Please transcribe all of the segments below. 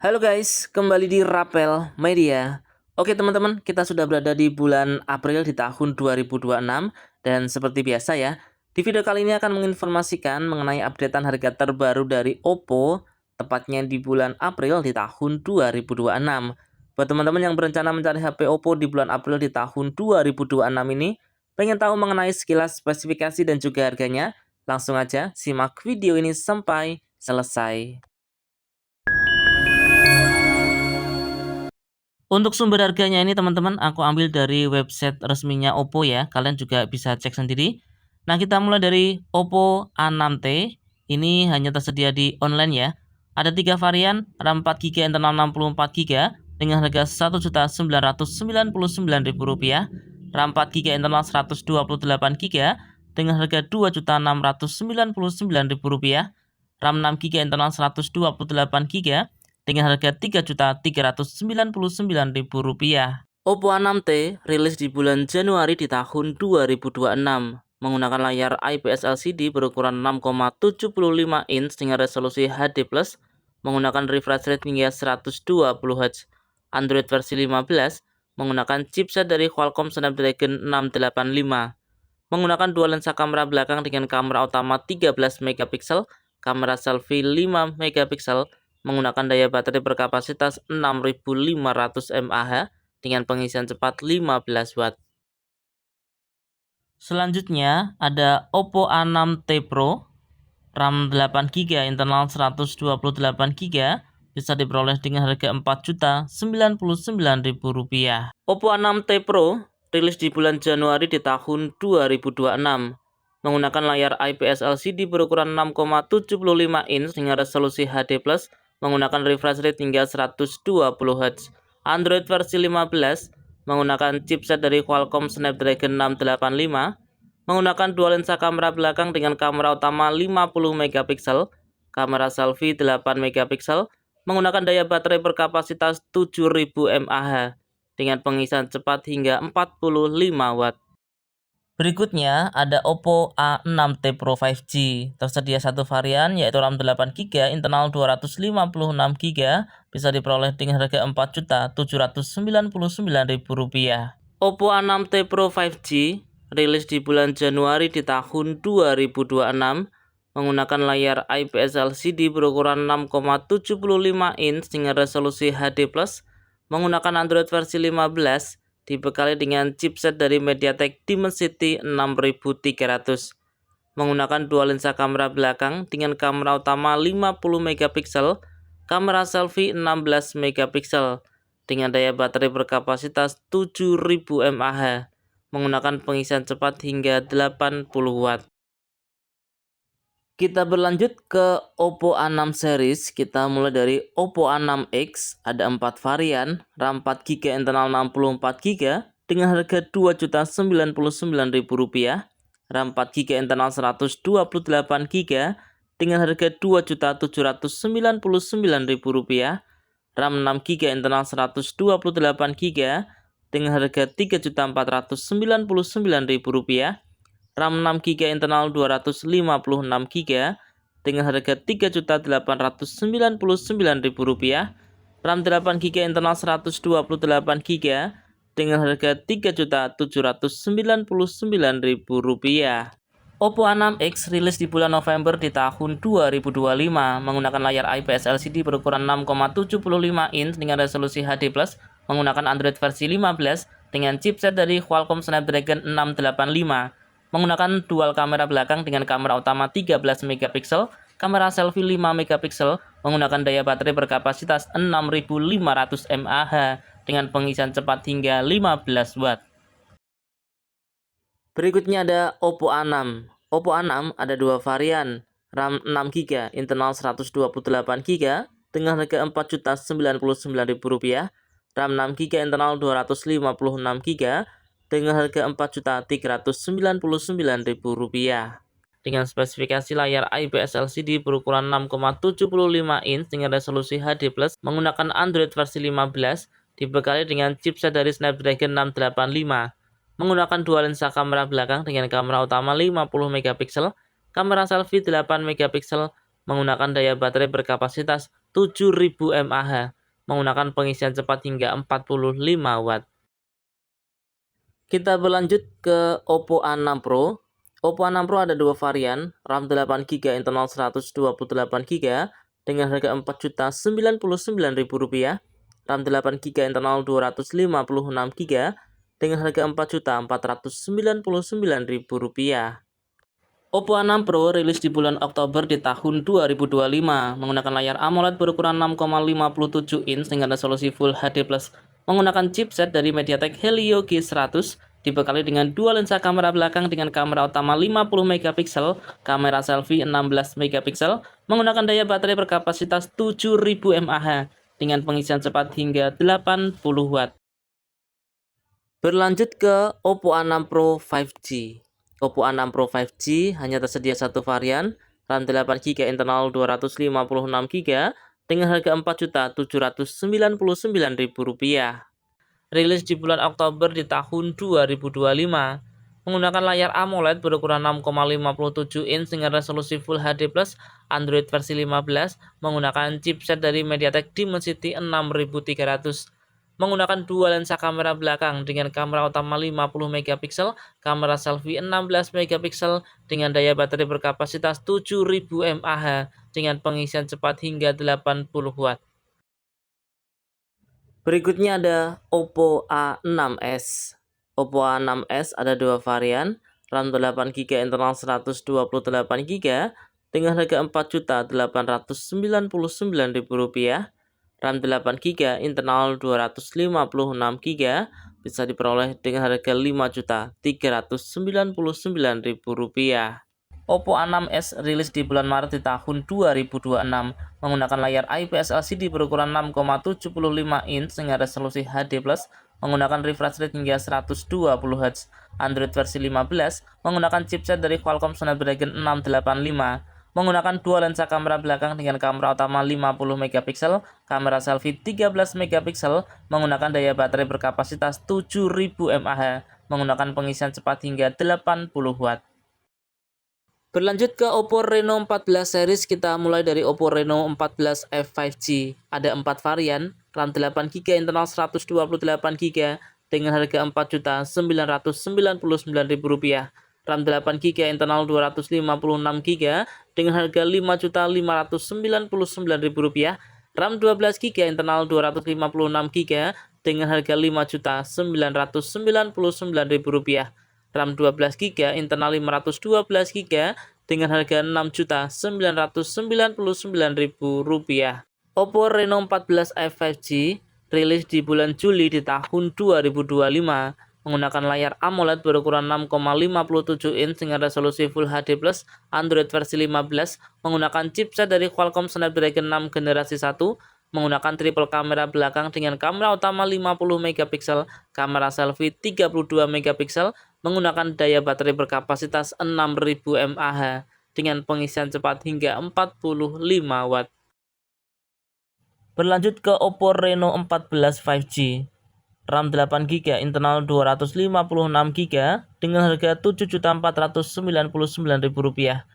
Halo guys, kembali di Rapel Media. Oke teman-teman, kita sudah berada di bulan April di tahun 2026 dan seperti biasa ya, di video kali ini akan menginformasikan mengenai updatean harga terbaru dari Oppo, tepatnya di bulan April di tahun 2026. Buat teman-teman yang berencana mencari HP Oppo di bulan April di tahun 2026 ini, pengen tahu mengenai sekilas spesifikasi dan juga harganya, langsung aja simak video ini sampai selesai. Untuk sumber harganya ini teman-teman aku ambil dari website resminya Oppo ya. Kalian juga bisa cek sendiri. Nah, kita mulai dari Oppo A6T. Ini hanya tersedia di online ya. Ada 3 varian, RAM 4GB internal 64GB dengan harga Rp1.999.000, RAM 4GB internal 128GB dengan harga Rp2.699.000, RAM 6GB internal 128GB dengan harga Rp3.399.000. Oppo A6T rilis di bulan Januari di tahun 2026 menggunakan layar IPS LCD berukuran 6,75 inch dengan resolusi HD+, menggunakan refresh rate hingga 120Hz. Android versi 15 menggunakan chipset dari Qualcomm Snapdragon 685. Menggunakan dua lensa kamera belakang dengan kamera utama 13 megapiksel, kamera selfie 5 megapiksel, menggunakan daya baterai berkapasitas 6500 mAh dengan pengisian cepat 15 watt. Selanjutnya ada Oppo A6T Pro, RAM 8GB, internal 128GB, bisa diperoleh dengan harga Rp4.099.000. Oppo A6T Pro rilis di bulan Januari di tahun 2026 menggunakan layar IPS LCD berukuran 6,75 inch dengan resolusi HD+, menggunakan refresh rate hingga 120Hz. Android versi 15 menggunakan chipset dari Qualcomm Snapdragon 685, menggunakan dua lensa kamera belakang dengan kamera utama 50 megapiksel, kamera selfie 8 megapiksel, menggunakan daya baterai berkapasitas 7000 mAh dengan pengisian cepat hingga 45 watt. Berikutnya ada Oppo A6T Pro 5G. Tersedia satu varian yaitu RAM 8GB, internal 256GB, bisa diperoleh dengan harga Rp4.799.000. Oppo A6T Pro 5G rilis di bulan Januari di tahun 2026 menggunakan layar IPS LCD berukuran 6,75 inch dengan resolusi HD+, menggunakan Android versi 15, dibekali dengan chipset dari MediaTek Dimensity 6300, menggunakan dua lensa kamera belakang dengan kamera utama 50 megapiksel, kamera selfie 16 megapiksel dengan daya baterai berkapasitas 7000 mAh, menggunakan pengisian cepat hingga 80 watt. Kita berlanjut ke Oppo A6 series. Kita mulai dari Oppo A6X. Ada 4 varian, RAM 4GB, internal 64GB dengan harga Rp2.099.000, RAM 4GB internal 128GB dengan harga Rp2.799.000, RAM 6GB internal 128GB dengan harga Rp3.499.000, RAM 6GB internal 256GB dengan harga Rp3.899.000, RAM 8GB internal 128GB dengan harga Rp3.799.000. Oppo A6X rilis di bulan November di tahun 2025 menggunakan layar IPS LCD berukuran 6,75 inch dengan resolusi HD+, menggunakan Android versi 15 dengan chipset dari Qualcomm Snapdragon 685, menggunakan dual kamera belakang dengan kamera utama 13 megapiksel, kamera selfie 5 megapiksel, menggunakan daya baterai berkapasitas 6500 mAh dengan pengisian cepat hingga 15 watt. Berikutnya ada Oppo A6. Oppo A6 ada dua varian, RAM 6GB, internal 128GB dengan harga Rp4.099.000, RAM 6GB internal 256GB dengan harga Rp4.399.000. Dengan spesifikasi layar IPS LCD berukuran 6,75 inch dengan resolusi HD+, menggunakan Android versi 15, dibekali dengan chipset dari Snapdragon 685, menggunakan dua lensa kamera belakang dengan kamera utama 50 megapiksel, kamera selfie 8 megapiksel, menggunakan daya baterai berkapasitas 7000 mAh menggunakan pengisian cepat hingga 45 Watt. Kita berlanjut ke Oppo A6 Pro. Oppo A6 Pro ada dua varian, RAM 8GB internal 128GB dengan harga Rp4.099.000, RAM 8GB internal 256GB dengan harga Rp4.499.000. Oppo A6 Pro rilis di bulan Oktober di tahun 2025 menggunakan layar AMOLED berukuran 6,57 inch dengan resolusi Full HD+, menggunakan chipset dari MediaTek Helio G100, dibekali dengan dua lensa kamera belakang dengan kamera utama 50 megapiksel, kamera selfie 16 megapiksel, menggunakan daya baterai berkapasitas 7000 mAh dengan pengisian cepat hingga 80 Watt. Berlanjut ke Oppo A6 Pro 5G. Oppo A6 Pro 5G hanya tersedia satu varian, RAM 8GB internal 256GB dengan harga Rp4.799.000. Rilis di bulan Oktober di tahun 2025. Menggunakan layar AMOLED berukuran 6,57 inch dengan resolusi Full HD+, Android versi 15, menggunakan chipset dari MediaTek Dimensity 6300. Menggunakan dua lensa kamera belakang dengan kamera utama 50 megapiksel, kamera selfie 16 megapiksel dengan daya baterai berkapasitas 7000 mAh dengan pengisian cepat hingga 80 Watt. Berikutnya ada Oppo A6s. Oppo A6s ada dua varian, RAM 8GB internal 128GB dengan harga Rp4.899.000, RAM 8GB internal 256GB bisa diperoleh dengan harga Rp5.399.000. Oppo A6s rilis di bulan Maret di tahun 2026 menggunakan layar IPS LCD berukuran 6,75 inch dengan resolusi HD+, menggunakan refresh rate hingga 120Hz, Android versi 15, menggunakan chipset dari Qualcomm Snapdragon 685, menggunakan dua lensa kamera belakang dengan kamera utama 50 megapiksel, kamera selfie 13 megapiksel, menggunakan daya baterai berkapasitas 7000 mAh, menggunakan pengisian cepat hingga 80 Watt. Berlanjut ke Oppo Reno 14 series, kita mulai dari Oppo Reno 14 F5G. Ada 4 varian, RAM 8GB internal 128GB dengan harga Rp4.999.000, RAM 8GB internal 256GB dengan harga Rp5.599.000, RAM 12GB internal 256GB dengan harga Rp5.999.000, RAM 12GB internal 512GB dengan harga Rp6.999.000. Oppo Reno 14 F5G rilis di bulan Juli di tahun 2025 menggunakan layar AMOLED berukuran 6,57 inch dengan resolusi Full HD+, Android versi 15, menggunakan chipset dari Qualcomm Snapdragon 6 generasi 1, menggunakan triple kamera belakang dengan kamera utama 50 megapiksel, kamera selfie 32 megapiksel, menggunakan daya baterai berkapasitas 6000 mAh dengan pengisian cepat hingga 45 Watt. Berlanjut ke Oppo Reno 14 5G. RAM 8GB internal 256GB dengan harga Rp7.499.000,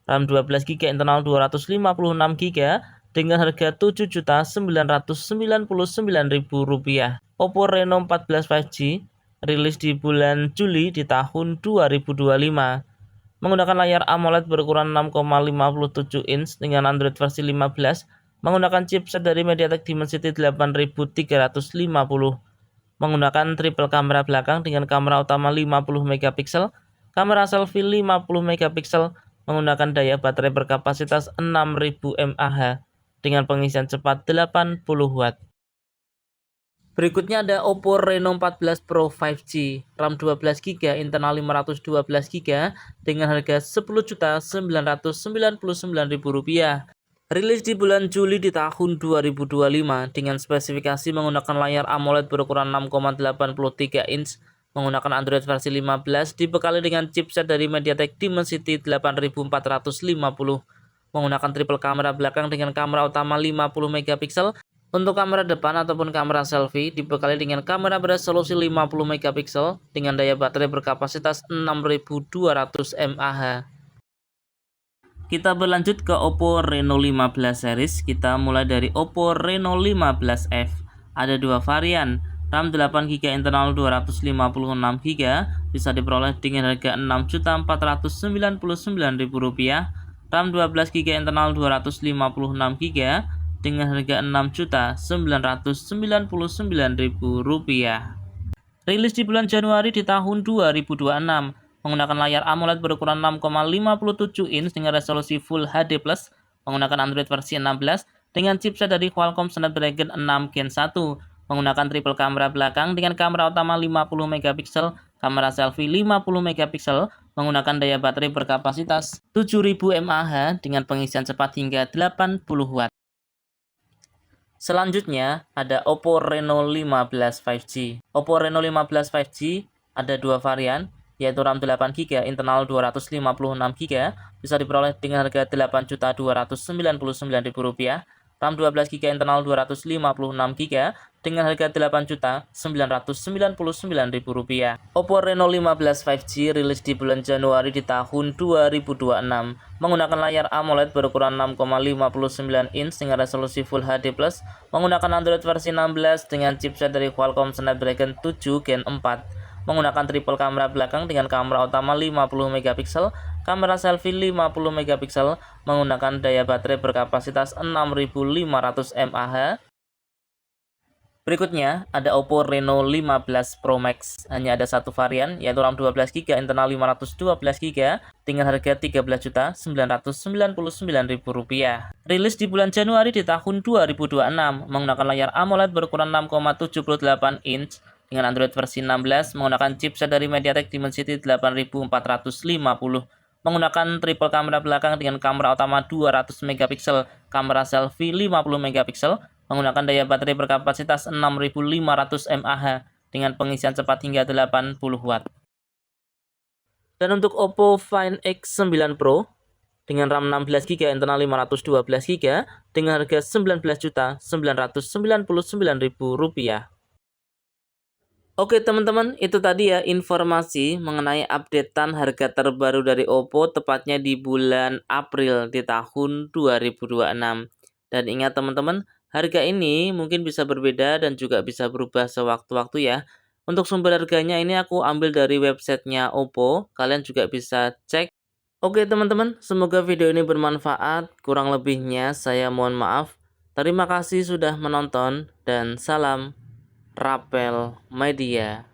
RAM 12GB internal 256GB dengan harga Rp7.999.000. Oppo Reno 14 5G rilis di bulan Juli di tahun 2025 menggunakan layar AMOLED berukuran 6,57 inch dengan Android versi 15, menggunakan chipset dari MediaTek Dimensity 8350, menggunakan triple kamera belakang dengan kamera utama 50 megapiksel, kamera selfie 50 megapiksel, menggunakan daya baterai berkapasitas 6000 mAh dengan pengisian cepat 80 Watt. Berikutnya ada Oppo Reno 14 Pro 5G, RAM 12GB internal 512GB dengan harga Rp10.999.000. Rilis di bulan Juli di tahun 2025 dengan spesifikasi menggunakan layar AMOLED berukuran 6,83 inch, menggunakan Android versi 15, dibekali dengan chipset dari MediaTek Dimensity 8450, menggunakan triple kamera belakang dengan kamera utama 50 megapiksel. Untuk kamera depan ataupun kamera selfie dibekali dengan kamera beresolusi 50 megapiksel dengan daya baterai berkapasitas 6200 mAh. Kita berlanjut ke Oppo Reno 15 series. Kita mulai dari Oppo Reno 15F. Ada dua varian, RAM 8GB internal 256GB, bisa diperoleh dengan harga Rp6.499.000. RAM 12GB internal 256GB dengan harga Rp6.999.000. Rilis di bulan Januari di tahun 2026, menggunakan layar AMOLED berukuran 6,57 inch dengan resolusi Full HD+, menggunakan Android versi 16 dengan chipset dari Qualcomm Snapdragon 6 Gen 1, menggunakan triple kamera belakang dengan kamera utama 50MP, kamera selfie 50MP, menggunakan daya baterai berkapasitas 7000 mAh dengan pengisian cepat hingga 80 Watt. Selanjutnya ada Oppo Reno 15 5G. Oppo Reno 15 5G ada dua varian, yaitu RAM 8GB internal 256GB, bisa diperoleh dengan harga Rp8.299.000. RAM 12GB internal 256GB dengan harga Rp8.999.000. Oppo Reno 15 5G rilis di bulan Januari di tahun 2026, menggunakan layar AMOLED berukuran 6,59 inch dengan resolusi Full HD+, menggunakan Android versi 16 dengan chipset dari Qualcomm Snapdragon 7 Gen 4, menggunakan triple kamera belakang dengan kamera utama 50MP, kamera selfie 50MP, menggunakan daya baterai berkapasitas 6500 mAh. Berikutnya ada Oppo Reno 15 Pro Max. Hanya ada satu varian, yaitu RAM 12GB internal 512GB dengan harga Rp3.999.000. Rilis di bulan Januari di tahun 2026, menggunakan layar AMOLED berukuran 6,78 inch dengan Android versi 16, menggunakan chipset dari MediaTek Dimensity 8450, menggunakan triple kamera belakang dengan kamera utama 200MP, kamera selfie 50MP, menggunakan daya baterai berkapasitas 6500 mAh dengan pengisian cepat hingga 80 Watt. Dan untuk Oppo Find X9 Pro dengan RAM 16GB internal 512GB dengan harga Rp9.999.000. Oke teman-teman, itu tadi ya informasi mengenai updatean harga terbaru dari Oppo tepatnya di bulan April di tahun 2026. Dan ingat teman-teman, harga ini mungkin bisa berbeda dan juga bisa berubah sewaktu-waktu ya. Untuk sumber harganya ini aku ambil dari websitenya Oppo, kalian juga bisa cek. Oke teman-teman, semoga video ini bermanfaat. Kurang lebihnya saya mohon maaf. Terima kasih sudah menonton dan salam Rapel Media.